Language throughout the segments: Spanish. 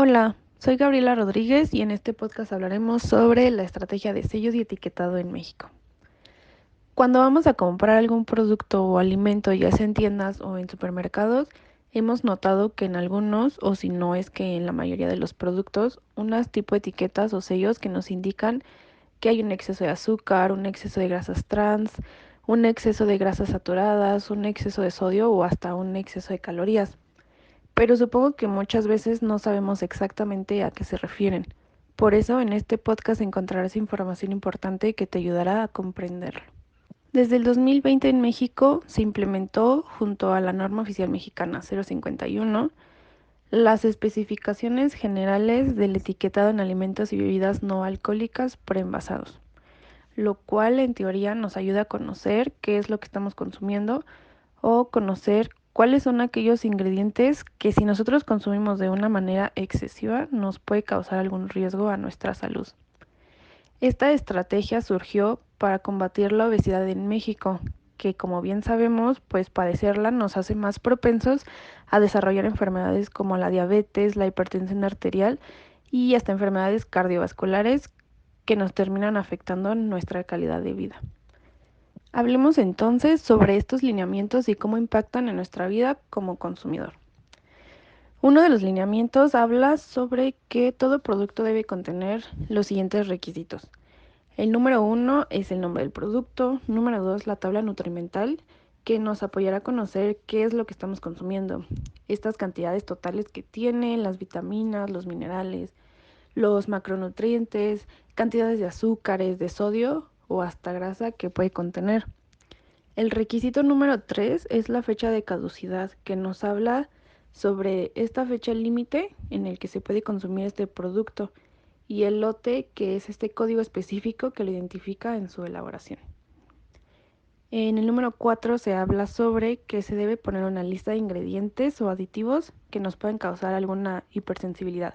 Hola, soy Gabriela Rodríguez y en este podcast hablaremos sobre la estrategia de sellos y etiquetado en México. Cuando vamos a comprar algún producto o alimento, ya sea en tiendas o en supermercados, hemos notado que en algunos, o si no es que en la mayoría de los productos, unas tipo de etiquetas o sellos que nos indican que hay un exceso de azúcar, un exceso de grasas trans, un exceso de grasas saturadas, un exceso de sodio o hasta un exceso de calorías. Pero supongo que muchas veces no sabemos exactamente a qué se refieren. Por eso en este podcast encontrarás información importante que te ayudará a comprenderlo. Desde el 2020 en México se implementó, junto a la norma oficial mexicana 051, las especificaciones generales del etiquetado en alimentos y bebidas no alcohólicas preenvasados, lo cual en teoría nos ayuda a conocer qué es lo que estamos consumiendo o conocer cuáles son aquellos ingredientes que si nosotros consumimos de una manera excesiva nos puede causar algún riesgo a nuestra salud. Esta estrategia surgió para combatir la obesidad en México, que como bien sabemos, pues padecerla nos hace más propensos a desarrollar enfermedades como la diabetes, la hipertensión arterial y hasta enfermedades cardiovasculares que nos terminan afectando nuestra calidad de vida. Hablemos entonces sobre estos lineamientos y cómo impactan en nuestra vida como consumidor. Uno de los lineamientos habla sobre que todo producto debe contener los siguientes requisitos. El número uno es el nombre del producto. Número dos, la tabla nutrimental, que nos apoyará a conocer qué es lo que estamos consumiendo. Estas cantidades totales que tiene, las vitaminas, los minerales, los macronutrientes, cantidades de azúcares, de sodio o hasta grasa que puede contener. El requisito número 3 es la fecha de caducidad, que nos habla sobre esta fecha límite en el que se puede consumir este producto, y el lote, que es este código específico que lo identifica en su elaboración. En el número 4 se habla sobre que se debe poner una lista de ingredientes o aditivos que nos pueden causar alguna hipersensibilidad,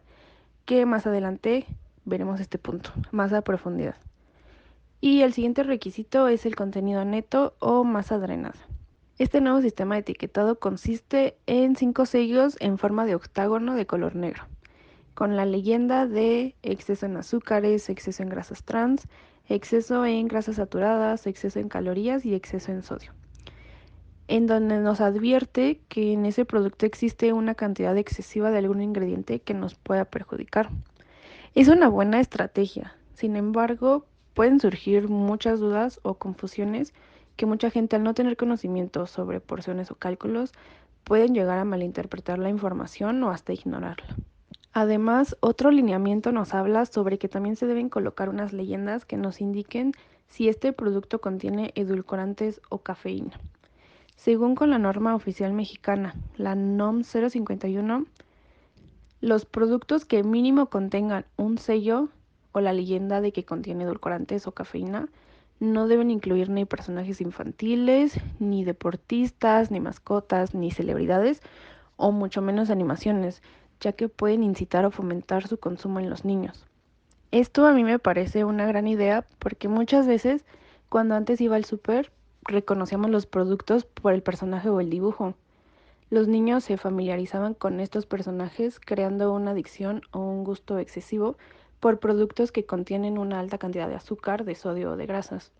que más adelante veremos este punto más a profundidad. Y el siguiente requisito es el contenido neto o masa drenada. Este nuevo sistema de etiquetado consiste en 5 sellos en forma de octágono de color negro, con la leyenda de exceso en azúcares, exceso en grasas trans, exceso en grasas saturadas, exceso en calorías y exceso en sodio, en donde nos advierte que en ese producto existe una cantidad excesiva de algún ingrediente que nos pueda perjudicar. Es una buena estrategia, sin embargo, pueden surgir muchas dudas o confusiones que mucha gente, al no tener conocimiento sobre porciones o cálculos, pueden llegar a malinterpretar la información o hasta ignorarla. Además, otro lineamiento nos habla sobre que también se deben colocar unas leyendas que nos indiquen si este producto contiene edulcorantes o cafeína. Según con la norma oficial mexicana, la NOM 051, los productos que mínimo contengan un sello o la leyenda de que contiene edulcorantes o cafeína no deben incluir ni personajes infantiles, ni deportistas, ni mascotas, ni celebridades, o mucho menos animaciones, ya que pueden incitar o fomentar su consumo en los niños. Esto a mí me parece una gran idea porque muchas veces cuando antes iba al súper reconocíamos los productos por el personaje o el dibujo. Los niños se familiarizaban con estos personajes creando una adicción o un gusto excesivo por productos que contienen una alta cantidad de azúcar, de sodio o de grasas.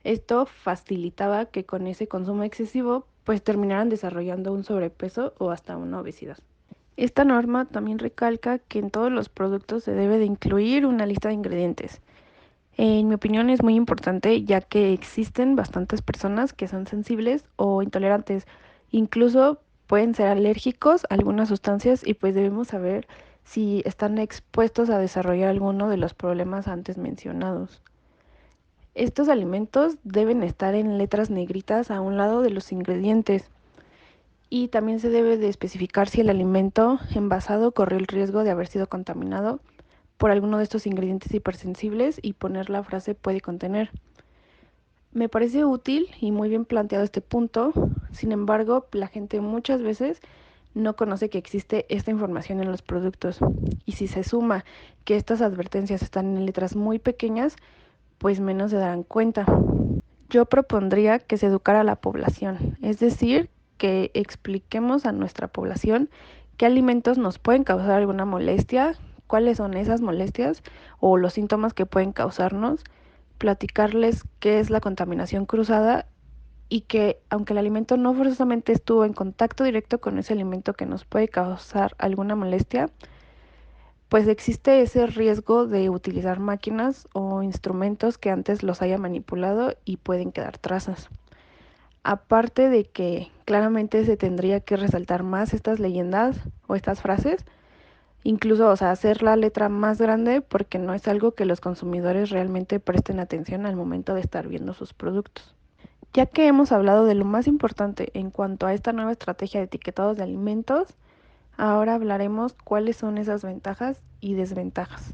Esto facilitaba que con ese consumo excesivo pues terminaran desarrollando un sobrepeso o hasta una obesidad. Esta norma también recalca que en todos los productos se debe de incluir una lista de ingredientes. En mi opinión es muy importante ya que existen bastantes personas que son sensibles o intolerantes, incluso pueden ser alérgicos a algunas sustancias y pues debemos saber si están expuestos a desarrollar alguno de los problemas antes mencionados. Estos alimentos deben estar en letras negritas a un lado de los ingredientes y también se debe de especificar si el alimento envasado corrió el riesgo de haber sido contaminado por alguno de estos ingredientes hipersensibles y poner la frase puede contener. Me parece útil y muy bien planteado este punto, sin embargo, la gente muchas veces no conoce que existe esta información en los productos y si se suma que estas advertencias están en letras muy pequeñas, pues menos se darán cuenta. Yo propondría que se educara a la población, es decir, que expliquemos a nuestra población qué alimentos nos pueden causar alguna molestia, cuáles son esas molestias o los síntomas que pueden causarnos, platicarles qué es la contaminación cruzada y que aunque el alimento no forzosamente estuvo en contacto directo con ese alimento que nos puede causar alguna molestia, pues existe ese riesgo de utilizar máquinas o instrumentos que antes los haya manipulado y pueden quedar trazas. Aparte de que claramente se tendría que resaltar más estas leyendas o estas frases, incluso, o sea, hacer la letra más grande porque no es algo que los consumidores realmente presten atención al momento de estar viendo sus productos. Ya que hemos hablado de lo más importante en cuanto a esta nueva estrategia de etiquetados de alimentos, ahora hablaremos cuáles son esas ventajas y desventajas.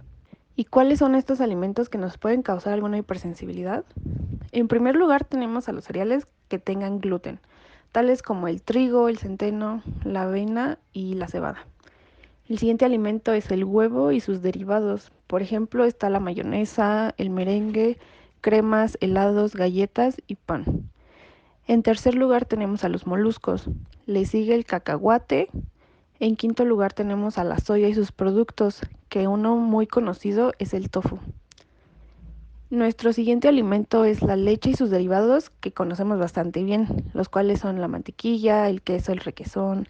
¿Y cuáles son estos alimentos que nos pueden causar alguna hipersensibilidad? En primer lugar tenemos a los cereales que tengan gluten, tales como el trigo, el centeno, la avena y la cebada. El siguiente alimento es el huevo y sus derivados. Por ejemplo, está la mayonesa, el merengue, cremas, helados, galletas y pan. En tercer lugar tenemos a los moluscos. Le sigue el cacahuate. En quinto lugar tenemos a la soya y sus productos, que uno muy conocido es el tofu. Nuestro siguiente alimento es la leche y sus derivados, que conocemos bastante bien, los cuales son la mantequilla, el queso, el requesón,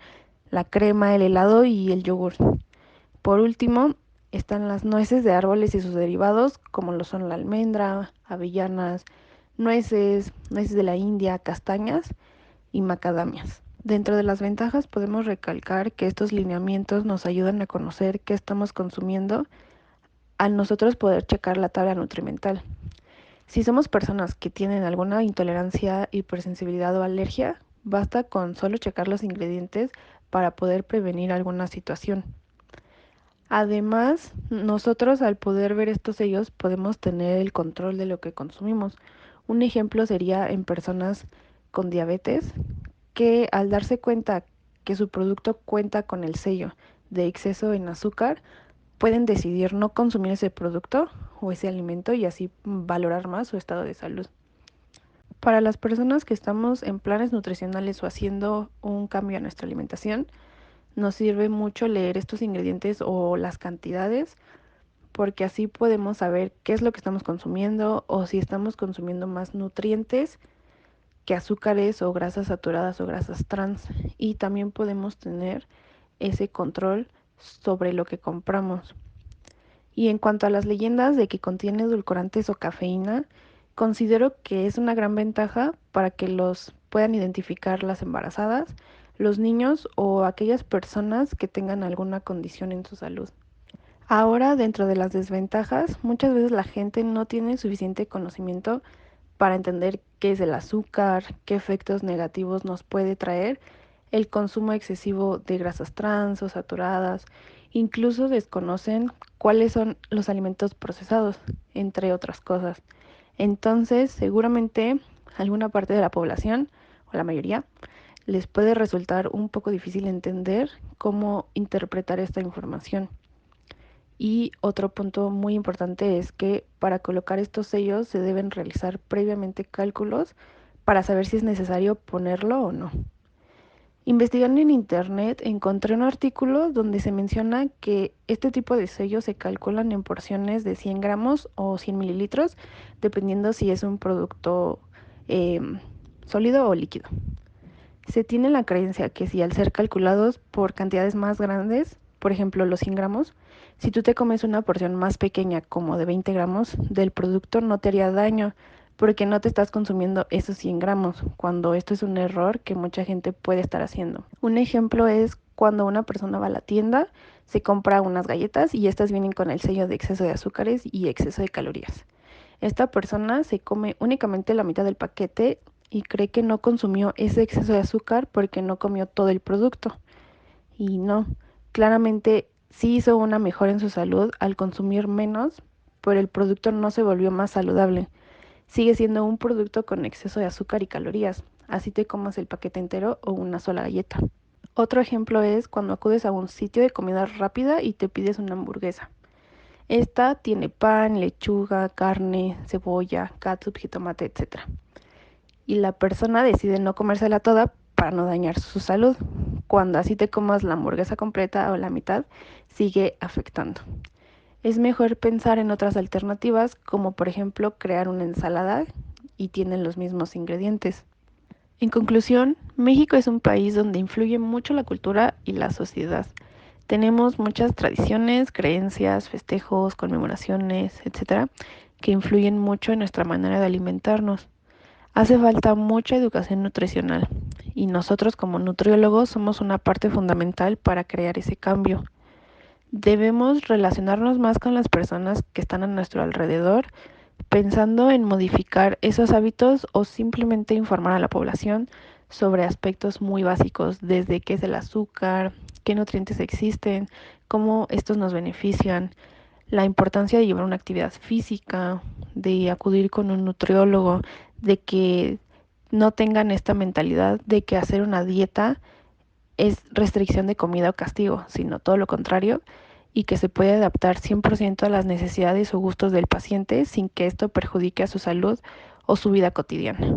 la crema, el helado y el yogur. Por último, están las nueces de árboles y sus derivados, como lo son la almendra, avellanas, nueces de la India, castañas y macadamias. Dentro de las ventajas podemos recalcar que estos lineamientos nos ayudan a conocer qué estamos consumiendo al nosotros poder checar la tabla nutrimental. Si somos personas que tienen alguna intolerancia, hipersensibilidad o alergia, basta con solo checar los ingredientes para poder prevenir alguna situación. Además, nosotros al poder ver estos sellos podemos tener el control de lo que consumimos. Un ejemplo sería en personas con diabetes que al darse cuenta que su producto cuenta con el sello de exceso en azúcar, pueden decidir no consumir ese producto o ese alimento y así valorar más su estado de salud. Para las personas que estamos en planes nutricionales o haciendo un cambio a nuestra alimentación, nos sirve mucho leer estos ingredientes o las cantidades porque así podemos saber qué es lo que estamos consumiendo o si estamos consumiendo más nutrientes que azúcares o grasas saturadas o grasas trans. Y también podemos tener ese control sobre lo que compramos. Y en cuanto a las leyendas de que contiene edulcorantes o cafeína, considero que es una gran ventaja para que los puedan identificar las embarazadas, los niños o aquellas personas que tengan alguna condición en su salud. Ahora, dentro de las desventajas, muchas veces la gente no tiene suficiente conocimiento para entender qué es el azúcar, qué efectos negativos nos puede traer el consumo excesivo de grasas trans o saturadas, incluso desconocen cuáles son los alimentos procesados, entre otras cosas. Entonces, seguramente alguna parte de la población, o la mayoría, les puede resultar un poco difícil entender cómo interpretar esta información. Y otro punto muy importante es que para colocar estos sellos se deben realizar previamente cálculos para saber si es necesario ponerlo o no. Investigando en internet encontré un artículo donde se menciona que este tipo de sellos se calculan en porciones de 100 gramos o 100 mililitros, dependiendo si es un producto eh, sólido o líquido. Se tiene la creencia que si al ser calculados por cantidades más grandes, por ejemplo los 100 gramos, si tú te comes una porción más pequeña como de 20 gramos del producto no te haría daño porque no te estás consumiendo esos 100 gramos, cuando esto es un error que mucha gente puede estar haciendo. Un ejemplo es cuando una persona va a la tienda, se compra unas galletas y estas vienen con el sello de exceso de azúcares y exceso de calorías. Esta persona se come únicamente la mitad del paquete y cree que no consumió ese exceso de azúcar porque no comió todo el producto. Y no, claramente sí hizo una mejora en su salud al consumir menos, pero el producto no se volvió más saludable. Sigue siendo un producto con exceso de azúcar y calorías, así te comas el paquete entero o una sola galleta. Otro ejemplo es cuando acudes a un sitio de comida rápida y te pides una hamburguesa. Esta tiene pan, lechuga, carne, cebolla, catsup, jitomate, etc. Y la persona decide no comérsela toda para no dañar su salud. cuando así te comas la hamburguesa completa o la mitad, sigue afectando. Es mejor pensar en otras alternativas, como por ejemplo crear una ensalada y tienen los mismos ingredientes. En conclusión, México es un país donde influye mucho la cultura y la sociedad. Tenemos muchas tradiciones, creencias, festejos, conmemoraciones, etcétera, que influyen mucho en nuestra manera de alimentarnos. Hace falta mucha educación nutricional y nosotros como nutriólogos somos una parte fundamental para crear ese cambio. Debemos relacionarnos más con las personas que están a nuestro alrededor, pensando en modificar esos hábitos o simplemente informar a la población sobre aspectos muy básicos, desde qué es el azúcar, qué nutrientes existen, cómo estos nos benefician, la importancia de llevar una actividad física, de acudir con un nutriólogo, de que no tengan esta mentalidad de que hacer una dieta es restricción de comida o castigo, sino todo lo contrario, y que se puede adaptar 100% a las necesidades o gustos del paciente sin que esto perjudique a su salud o su vida cotidiana.